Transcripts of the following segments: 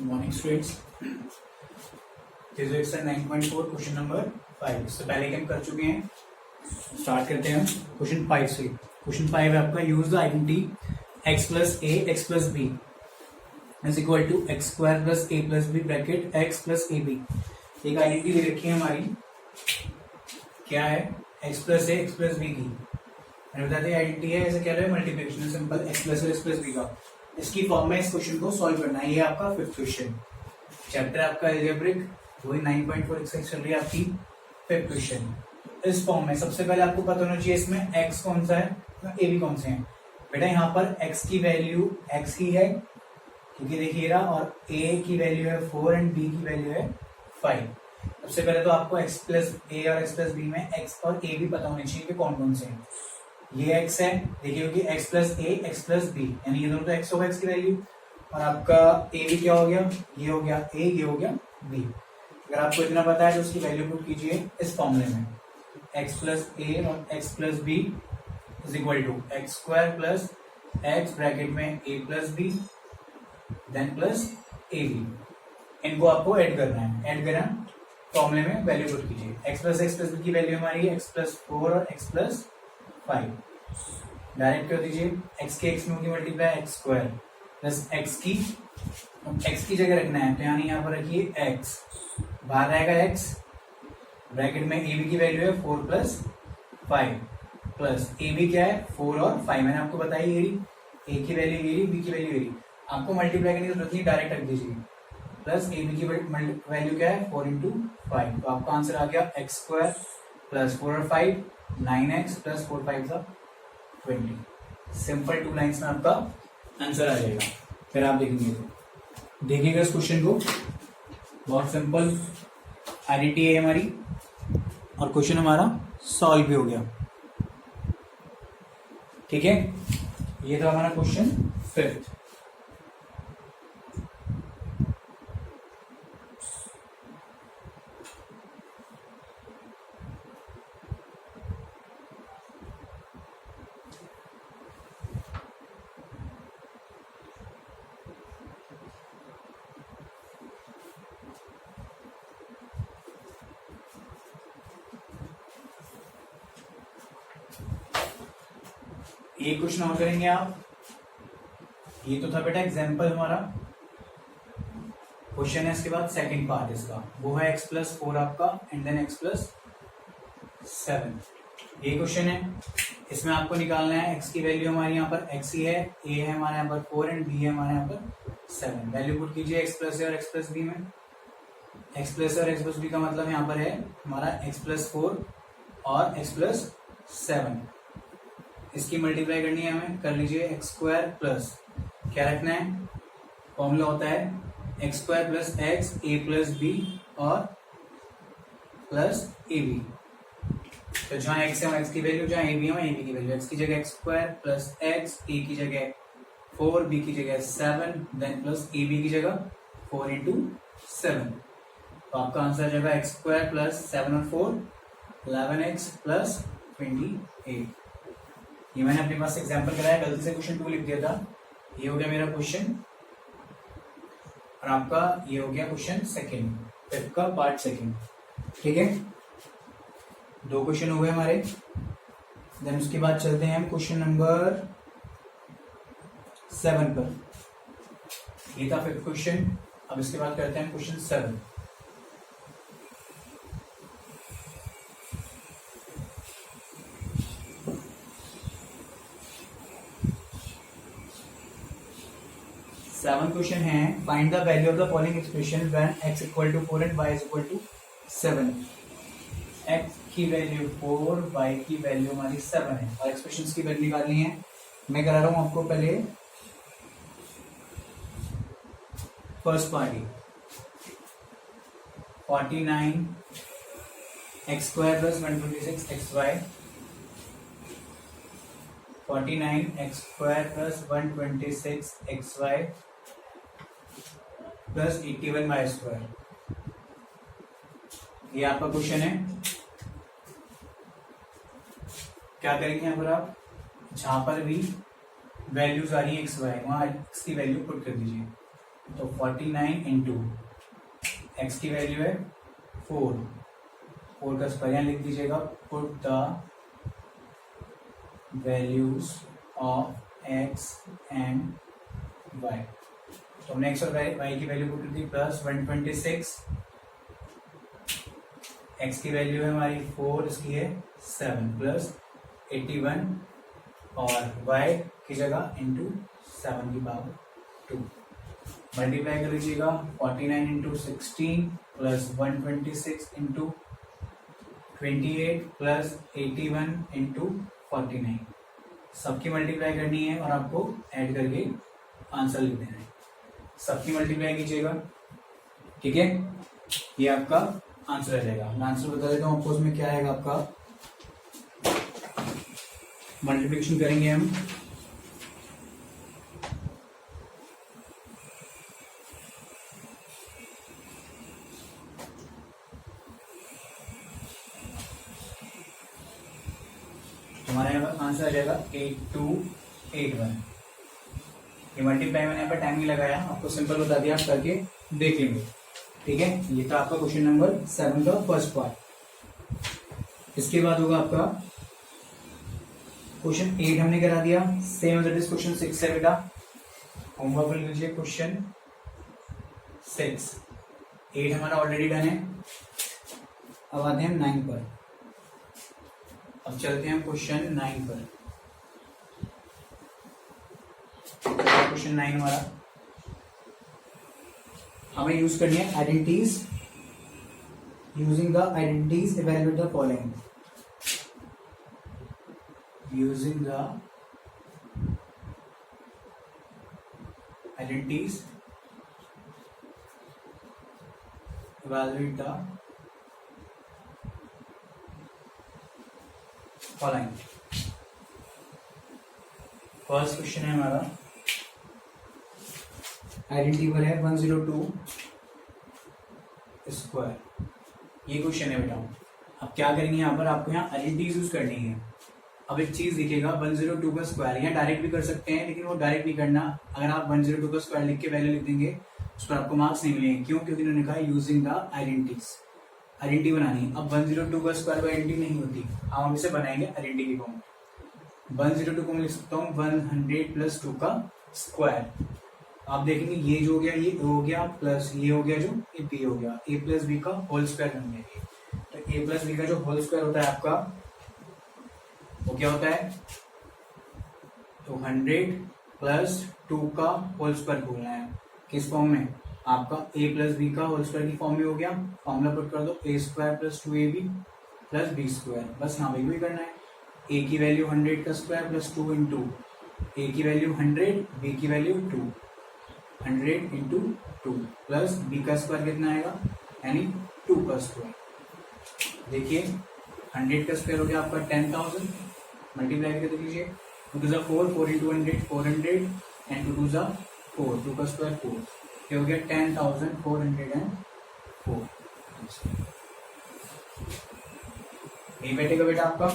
Morning students, exercise 9.4 question number 5। इससे पहले कि हम कर चुके हैं, स्टार्ट करते हैं क्वेश्चन 5 से। क्वेश्चन 5 है आपका, use the identity x plus a x plus b is equal to x square plus a plus b bracket x plus a b. एक आइडेंटिटी दे रखी है हमारी, क्या है? x plus a x plus b की। मैंने बताया था आइडेंटिटी है, ऐसे क्या है? Multiplication simple x plus a x plus B का। इसकी फॉर्म में इस क्वेश्चन को सॉल्व करना है। ये आपका 5th क्वेश्चन, चैप्टर आपका अलजेब्रिक, वही 9.4 एक्सरसाइज चल रही है आपकी 5th क्वेश्चन। इस फॉर्म में सबसे पहले आपको पता होना चाहिए इसमें x कौन सा है, ए बी कौन से हैं। बेटा यहाँ पर x की वैल्यू x ही है क्योंकि देखिए रहा, और a की वैल्यू है 4 एंड b की वैल्यू है 5। सबसे पहले तो आपको x प्लस ए और x प्लस बी में x और a भी पता होने चाहिए कि कौन कौन से हैं। ये x है, देखिए कि x plus a x plus B, यानी ये दोनों तो x होगा x की वैल्यू, और आपका a भी क्या हो गया? ये हो गया a, ये हो गया b। अगर आपको इतना पता है तो उसकी वैल्यू पुट कीजिए इस फॉर्मूले में, x प्लस ए और x plus b is equal to x square plus x bracket में a plus b then plus a b. इनको आपको ऐड करना है, ऐड करना फॉर्मूले में वैल्यू पुट कीजिए। x प्लस बी की वैल्यू हमारी है x प्लस 4 और x प्लस 5। डायरेक्ट कर दीजिए, x के x में होगी multiply x square plus x की जगह रखना है तो यहाँ पर रखिए x, बाहर आएगा x, ब्रैकेट में ए बी की वैल्यू है 4 प्लस 5 प्लस ए बी क्या है 4 और 5। मैंने आपको बताई ये ए की वैल्यू ये, बी की वैल्यू ये, आपको मल्टीप्लाई करने की जरूरत नहीं, डायरेक्ट रख दीजिए। प्लस ए बी की वैल्यू क्या है 4 इंटू 5, तो आपका आंसर आ गया एक्स स्क्वायर प्लस 4 और 5 9x प्लस 4 5 20। सिंपल 2 लाइन्स में आपका आंसर आ जाएगा। फिर आप देखेंगे तो देखिएगा इस क्वेश्चन को, बहुत सिंपल आइडेंटिटी है हमारी, और क्वेश्चन हमारा सॉल्व भी हो गया। ठीक है, ये था हमारा क्वेश्चन 5th। एक क्वेश्चन और करेंगे आप। ये तो था बेटा एग्जाम्पल हमारा, क्वेश्चन है इसके बाद सेकंड पार्ट इसका, वो है x प्लस 4 आपका एंड देन x प्लस 7। ये क्वेश्चन है, इसमें आपको निकालना है x की वैल्यू हमारी यहाँ पर x ही है, a है हमारे यहाँ पर 4 एंड b है हमारे यहाँ पर 7। वैल्यू पुट कीजिए x प्लस a और x प्लस b में। x प्लस और x प्लस b का मतलब यहाँ पर है हमारा x प्लस 4 और x प्लस 7। इसकी मल्टीप्लाई करनी है हमें, कर लीजिए एक्स स्क्वायर प्लस, क्या रखना है? फॉर्मूला होता है एक्स स्क्वायर प्लस एक्स ए प्लस बी और प्लस ए बी। तो जहां एक्स है वहां एक्स की वैल्यू, जहां ए बी है वहां ए बी की वैल्यू। एक्स की जगह एक्स स्क्वायर प्लस एक्स, ए की जगह 4, बी की जगह 7 देन प्लस ए बी की जगह 4 इंटू 7। तो आपका आंसर आ जाएगा एक्स स्क्वायर प्लस 7 और 4 11x प्लस 28। ये मैंने अपने पास एग्जांपल कराया, गलती से क्वेश्चन 2 लिख दिया था। ये हो गया मेरा क्वेश्चन, और आपका ये हो गया क्वेश्चन सेकंड, 5th का पार्ट सेकंड। ठीक है, 2 क्वेश्चन हो गए हमारे। देन उसके बाद चलते हैं हम क्वेश्चन नंबर 7 पर। ये था 5th क्वेश्चन, अब इसके बाद करते हैं क्वेश्चन 7। सेवन क्वेश्चन है, find the value of the following expression when x equal to 4 and y is equal to 7। x की वैल्यू 4, y की वैल्यू हमारी 7 है, और एक्सप्रेशंस की वैल्यू निकालनी है। मैं करा रहा हूं आपको पहले first party, 49 x square plus 126 x y, 49 x square plus 126 x y plus 81 y square. ये आपका क्वेश्चन है। क्या करेंगे यहाँ पर आप, जहां पर भी वैल्यूज आ रही है एक्स वाई, वहां एक्स की वैल्यू पुट कर दीजिए। तो 49 इंटू एक्स की वैल्यू है 4, 4 का स्क्वायर यहाँ लिख दीजिएगा। Put the values of x and y. तो हमने एक्स और वाई की वैल्यू पुट दी, प्लस 126, एक्स की वैल्यू है हमारी 4, इसकी है 7, प्लस 81 और y की जगह इंटू 7 की पावर 2। मल्टीप्लाई कर लीजिएगा 49 into 16 plus 126 into 28 plus 81 into 49। सबकी मल्टीप्लाई करनी है और आपको ऐड करके आंसर लिख देना है। सबकी मल्टीप्लाई कीजिएगा, ठीक है, ये आपका आंसर आ जाएगा। मैं आंसर बता देता हूँ आपको, उसमें क्या आएगा आपका। मल्टीप्लिकेशन करेंगे हम, हमारा यहाँ पर आंसर आ जाएगा 8281। ये मल्टीप्लाई मैंने यहाँ पर टाइम नहीं लगाया, आपको सिंपल बता दिया, आप करके देख लेंगे, ठीक है। ये था आपका क्वेश्चन नंबर 7 का फर्स्ट पार्ट। इसके बाद होगा आपका क्वेश्चन 8 हमने करा दिया, same as it is question 6 है बेटा। होमवर्क लिख लीजिए क्वेश्चन 6। 8 हमारा ऑलरेडी डन है। अब आते हैं 9 पर। अब चलते हैं क्वेश्चन 9 पर। क्वेश्चन 9 हमारा, हमें यूज करनी है identities. Using the identities evaluate the following. Using the identities evaluate the following. First question है हमारा, आइडेंटिटी पर है 102 स्क्वायर। ये क्वेश्चन है बेटा। अब क्या करेंगे यहाँ पर, आपको यहाँ आइडेंटिटीज यूज करनी है। अब एक चीज दिखेगा 102 का स्क्वायर, यहाँ डायरेक्ट भी कर सकते हैं, लेकिन वो डायरेक्ट नहीं करना। अगर आप 102 का स्क्वायर लिख के वैल्यू लिख देंगे, उस पर आपको मार्क्स नहीं मिलेंगे। क्यों? क्योंकि उन्होंने कहा यूजिंग द आइडेंटिटीज, आइडेंटिटी बनानी है। अब 102 का स्क्वायर बाय आइडेंटिटी नहीं होती, हम इसे बनाएंगे आइडेंटिटी की फॉर्म। 102 को मैं लिख सकता हूँ 100 प्लस 2 का स्क्वायर। आप देखेंगे ये जो हो गया ये हो गया, प्लस ये हो गया जो ये बी हो गया, ए प्लस बी का होल स्क्वायर बन गया। तो ए प्लस बी का जो होल स्क्वायर होता है आपका, वो क्या होता है, तो 100 प्लस 2 का होल स्क्वायर बोलना है। किस फॉर्म में? आपका ए प्लस बी का होल स्क्वायर की फॉर्म में हो गया। फॉर्मूला पुट कर दो, A square plus 2ab plus B square. बस यहाँ पे भी करना है। ए की वैल्यू 100 का स्क्वायर प्लस 2 इंटू ए की वैल्यू 100, बी की वैल्यू 2, 100 इंटू 2 प्लस बी का स्क्वायर कितना आएगा, यानी 2 का स्क्वायर। देखिए 100 का स्क्वायर हो गया आपका 10,000। मल्टीप्लाई करके देख लीजिए, 2 2 4, 4 इंटू 100 400 एंड 2 2 4, 2 का स्क्वायर 4, ये हो गया 10,404। यही बैठेगा बेटा आपका।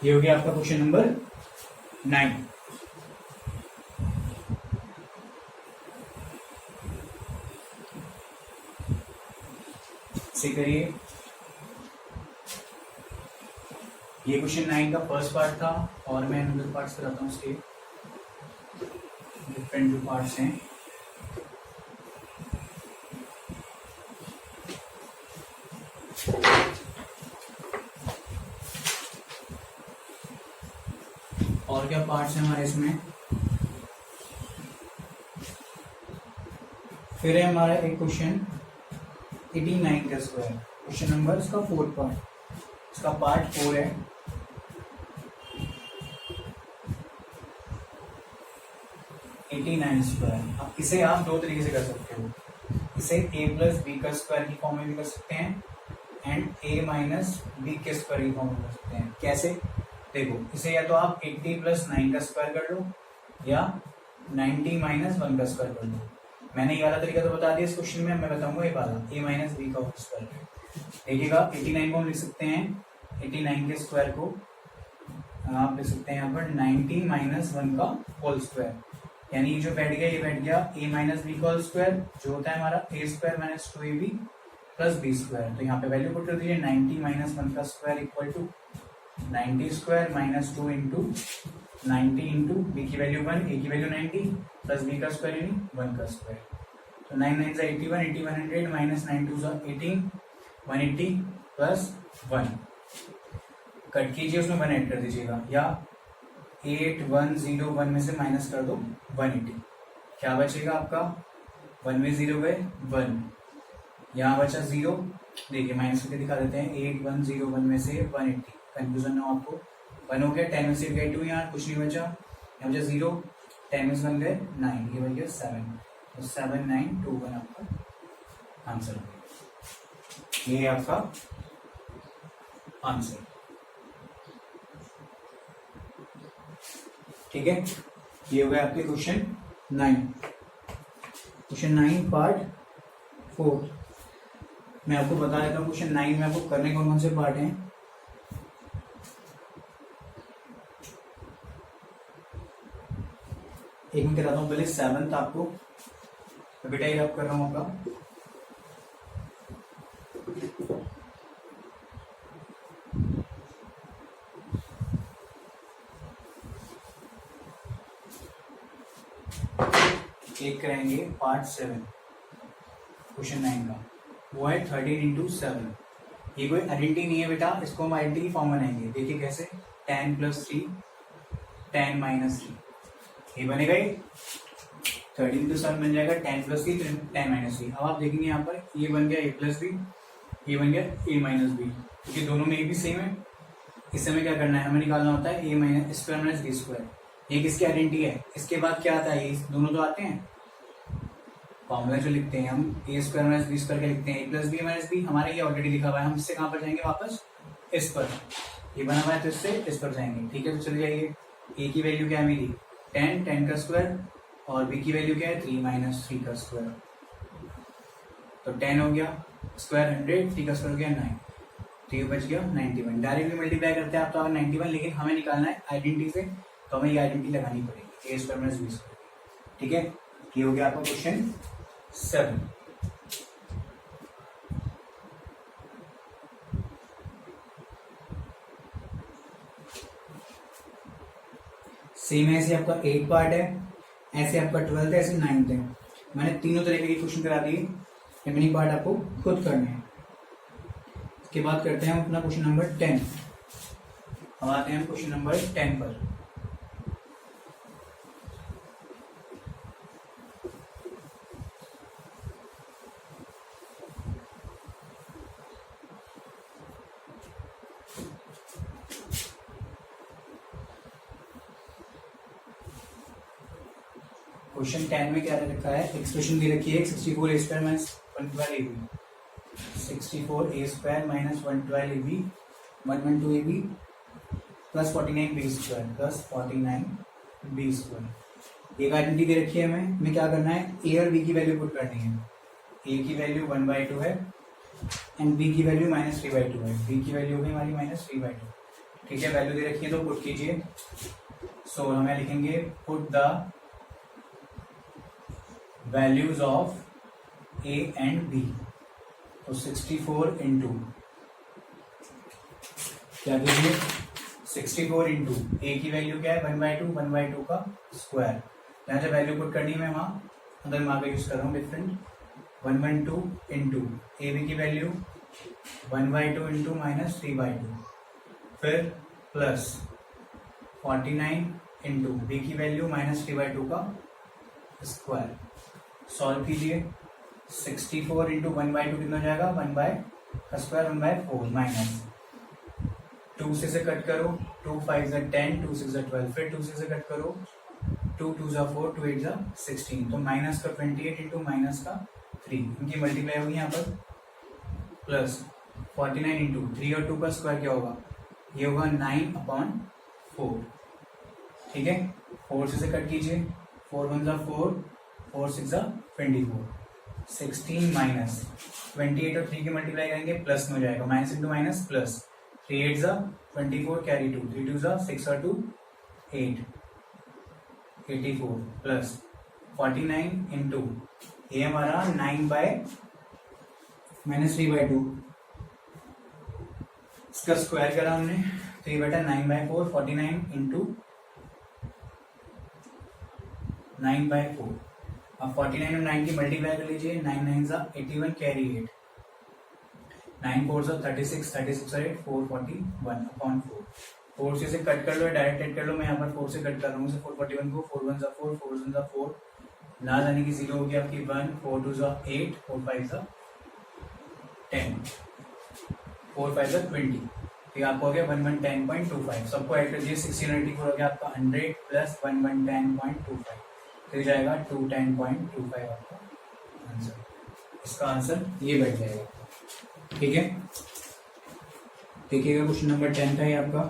ये हो गया आपका क्वेश्चन नंबर 9। से करिए। ये क्वेश्चन 9 का फर्स्ट पार्ट था, और मैं अनदर पार्ट्स कराता हूँ उसके। डिफरेंट जो पार्ट्स हैं, और क्या पार्ट्स हैं हमारे इसमें। फिर है हमारा एक क्वेश्चन 89 का स्क्वायर। क्वेश्चन नंबर इसका 4 पार्ट, इसका पार्ट 4 है। स्क्वायर। अब इसे आप दो तरीके से कर सकते हो। इसे a प्लस बी का स्क्वायर की फॉर्म में भी कर सकते हैं एंड a माइनस बी के स्क्वायर की फॉर्म में कर सकते हैं। कैसे? देखो, इसे या तो आप 80 प्लस 9 का स्क्वायर कर लो, या 90 माइनस 1 का स्क्वायर कर लो। मैंने ये वाला तरीका तो बता दिया इस क्वेश्चन में, मैं बताऊंगा ये वाला a माइनस बी का होल स्क्वायर। देखिएगा 89 को हम लिख सकते हैं, 89 के स्क्वायर को आप लिख सकते हैं यहाँ पर 90 माइनस 1 का होल स्क्वायर। यानी ये जो बैठ गया ये बैठ गया a माइनस बी का होल स्क्वायर जो होता है हमारा a square minus 2ab plus B square. तो यहाँ पे वैल्यू पुट कर दीजिए 90 माइनस 1 का square equal to 90 square minus 2 into 90 into b की वैल्यू 1 a की वैल्यू 90 प्लस बी का स्क्वायर यानी 1 का स्क्वायर। तो 9 9 से 81 8100 माइनस 9 2 से 18 180 प्लस 1 कट कीजिए उसमें 1 ऐड कर दीजिएगा या 8101 में से माइनस कर दो 180 क्या बचेगा आपका 1 में 0 गए 1 यहाँ बचा 0 देखिए माइनस करके दिखा देते हैं 8101 में से 180 कंफ्यूजन ना हो आपको 1 हो गया 10 में से गए 2 यहाँ कुछ नहीं बचा यहाँ बचा 0 10 में से 1 गए 9 ये बन गया 7 तो 7921 आपका आंसर हो गया ये आपका आंसर ठीक है। ये हो गया आपके क्वेश्चन 9 पार्ट 4। मैं आपको बता देता हूँ क्वेश्चन 9 में आपको करने कौन कौन से पार्ट हैं। एक मैं कराता हूँ पहले 7th आपको बेटा ये आप कर रहा हूँ आपका एक करेंगे पार्ट 7 क्वेश्चन 9 का वो है 13 इंटू 7। ये कोई आइडेंटिटी नहीं है बेटा इसको हम आइडेंटिटी फॉर्म बनाएंगे देखिए कैसे 10 प्लस 3 10 माइनस 3 ये बनेगा ये 13 इंटू 7 बन जाएगा 10 प्लस 3 10 माइनस 3। अब आप देखेंगे यहाँ पर ये बन गया a प्लस बी ये बन गया a माइनस बी क्योंकि दोनों में a भी सेम है। इस समय क्या करना है हमें निकालना होता है a minus square minus b square. ये किसकी आइडेंटिटी है इसके बाद क्या आता है ये दोनों तो आते हैं फॉर्मूला जो लिखते हैं हम ए स्क्वायर माइनस बी स्क्वायर के लिखते हैं ए प्लस बी माइनस बी हमारे ये ऑलरेडी लिखा हुआ है। हम इससे कहाँ पर जाएंगे वापस इस पर ये बना हुआ है तो इससे इस पर जाएंगे ठीक है। तो चले जाइए ए की वैल्यू क्या है मेरी 10 का स्क्वायर और बी की वैल्यू क्या है 3 माइनस 3 का स्क्वायर। तो 10 हो गया स्क्वायर 100 3 का स्क्वायर हो गया 9 तो ये बच गया 91। डायरेक्टली मल्टीप्लाई करते हैं आप तो 91 लेकिन हमें निकालना है आइडेंटिटी से तो हमें ये आइडेंटिटी लगानी पड़ेगी ए स्क्वायर माइनस बी स्क्वायर ठीक है। ये हो गया आपका क्वेश्चन 7। सेम ऐसे आपका 8 पार्ट है ऐसे आपका 12th है ऐसे 9th है। मैंने तीनों तरीके के क्वेश्चन करा दिए रिमेनिंग पार्ट आपको खुद करने हैं। इसके बाद करते हैं अपना क्वेश्चन नंबर 10। अब आते हैं क्वेश्चन नंबर 10 पर। क्वेश्चन 10 में क्या रखा है एक्सप्रेशन दी रखी है 64 a square minus 112 ab 64 a square minus 112 ab 112 ab plus 49 b square plus 49 b square. एक आइडेंटिटी दे रखी है हमें क्या करना है a और b की वैल्यू पुट करनी है। a की वैल्यू 1/2 है एंड b की वैल्यू -3/2 है। b की वैल्यू होगी हमारी -3/2 ठीक है। वैल्यू दे रखी है तो पुट कीजिए। सो हमें लिखेंगे put the values of a and b। तो 64 इंटू क्या कीजिए 64 इंटू a की वैल्यू क्या है 1/2 का स्क्वायर। यहाँ जब वैल्यू पुट करनी है वहां अगर मैं आगे यूज कर रहा हूँ डिफरेंट 1/2 इंटू ए बी की वैल्यू 1/2 इंटू -3/2 फिर प्लस 49 इंटू बी की वैल्यू -3/2 का स्क्वायर। सॉल्व कीजिए 64 इंटू 1/2 कितना हो जाएगा 1 का स्क्वायर 1/4 माइनस 2 से कट करो 2 5 10 2 6 12 फिर 2 से कट करो 2 2 4 2 8 16 तो माइनस का 28 इंटू माइनस का 3 इनकी मल्टीप्लाई होगी यहाँ पर प्लस 49 इंटू 3 और 2 का स्क्वायर क्या होगा ये होगा 9/4 ठीक है। 4 से कट कीजिए 4 1 4 4 6 24 16 माइनस 28 और 3 की मल्टीप्लाई करेंगे प्लस में हो जाएगा minus into minus plus 3 8 24 carry 2 3 2 6 और 2 8 84 प्लस 49 इंटू ये हमारा 9/-3/2, इसका स्क्वायर करा हमने तो ये बेटा 9/4, 49 इंटू 9/4। अब 49 और 9 की मल्टीप्लाई कर लीजिए, 9 9 सा 81 कैरी 8, 9 4 सा 36, 36 और 8 441/4। 4 से इसे कट कर लो, डायरेक्ट कट कर लो, मैं यहाँ पर 4 से कट कर रहा हूँ, 441 को 4 1 सा 4, 4 1 सा 4, लास्ट आने की 0 होगी आपकी 1, 4 2 सा 8, 4 5 सा 10, 4 5 सा 20, तो आपको हो गया 1110.25। सबको ऐड कर दीजिए, 1684 हो गया आपका 100 प्लस 1110.25, तो जाएगा 210.25 आपका आंसर। इसका आंसर ये बैठ जाएगा। ठीक है, देखिएगा क्वेश्चन नंबर 10 था ये आपका।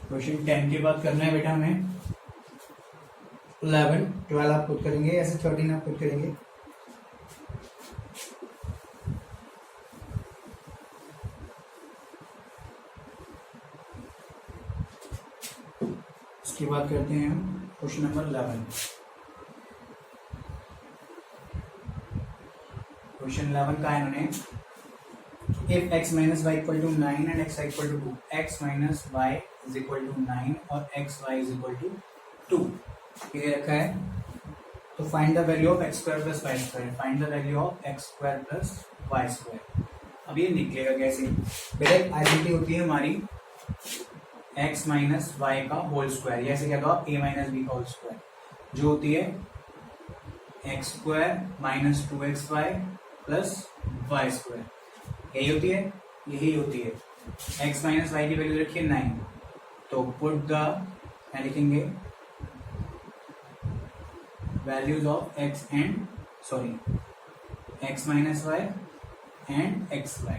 क्वेश्चन 10 की बात करना है बेटा हमें। 11 12 आप खुद करेंगे, ऐसे 13 आप खुद करेंगे। इसकी बात करते हैं हम क्वेश्चन नंबर 11। क्वेश्चन 11 का है इन्होंने, if x minus y equal to 9 and x equal to 2, x minus y is equal to 9 और x y is equal to 2 ये रखा है, तो find the value of x square plus y square, find the value of x square plus y square. अब ये निकलेगा कैसे बेटा, आइडेंटिटी होती है हमारी x माइनस वाई का होल स्क्वायर, या ऐसे क्या कहा a माइनस बी का होल स्क्वायर, जो होती है x square minus 2xy plus y square, यही होती है, यही होती है। x माइनस वाई की वैल्यू रखिए 9, तो पुट द क्या लिखेंगे, values of x and x minus y and xy।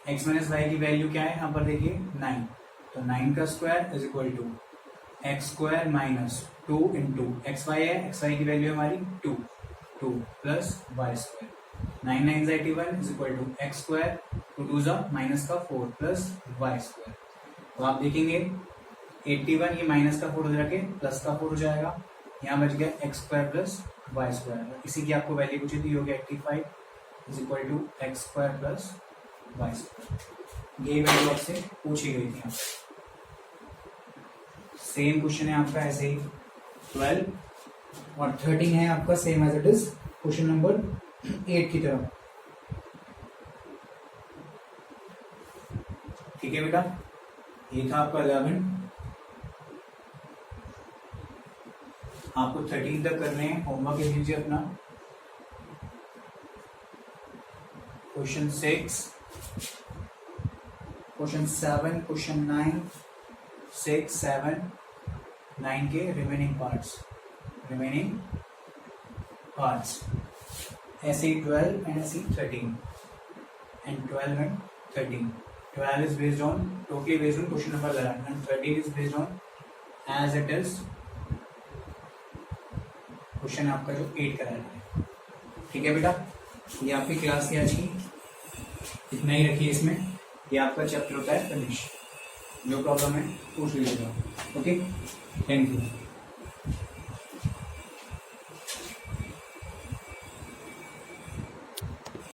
x minus y की वैल्यू क्या है यहाँ पर देखिए 9, तो 9 का square is equal to x square minus 2 into x y है, xy की वैल्यू हमारी 2 plus y square, 9 9 81 is equal to x square, 2 2 जा माइनस का 4 प्लस वाई स्क्वायर। तो आप देखेंगे 81 ये माइनस का 4 उधर रखे प्लस का 4 हो जाएगा, यहाँ बच गया x square plus y square. इसी की आपको वैल्यू पूछी थी, हो गया 85 is equal to x square plus y square. ये वैल्यू आपसे पूछी गई थी। सेम क्वेश्चन है आपका ऐसे ही 12 और 13 है आपका same as it is question number 8 की तरह। ठीक है बेटा, ये था आपका 11, आपको 13 तक करने हैं, होमवर्क लिख लीजिए अपना। क्वेश्चन 6, क्वेश्चन 7, क्वेश्चन 9, 6, 7, 9 के रिमेनिंग पार्ट्स ऐसे ही 12 एंड ऐसे ही 13 and 12 and 13। 12 is based on totally based on question number 11 and 13 is based on as it is question आपका जो 8 कराया है। ठीक है बेटा, ये आपकी क्लास की आज की इतना ही रखिए। इसमें ये आपका चैप्टर होता है फिनिश। जो प्रॉब्लम है पूछ लीजिएगा। Okay, thank you.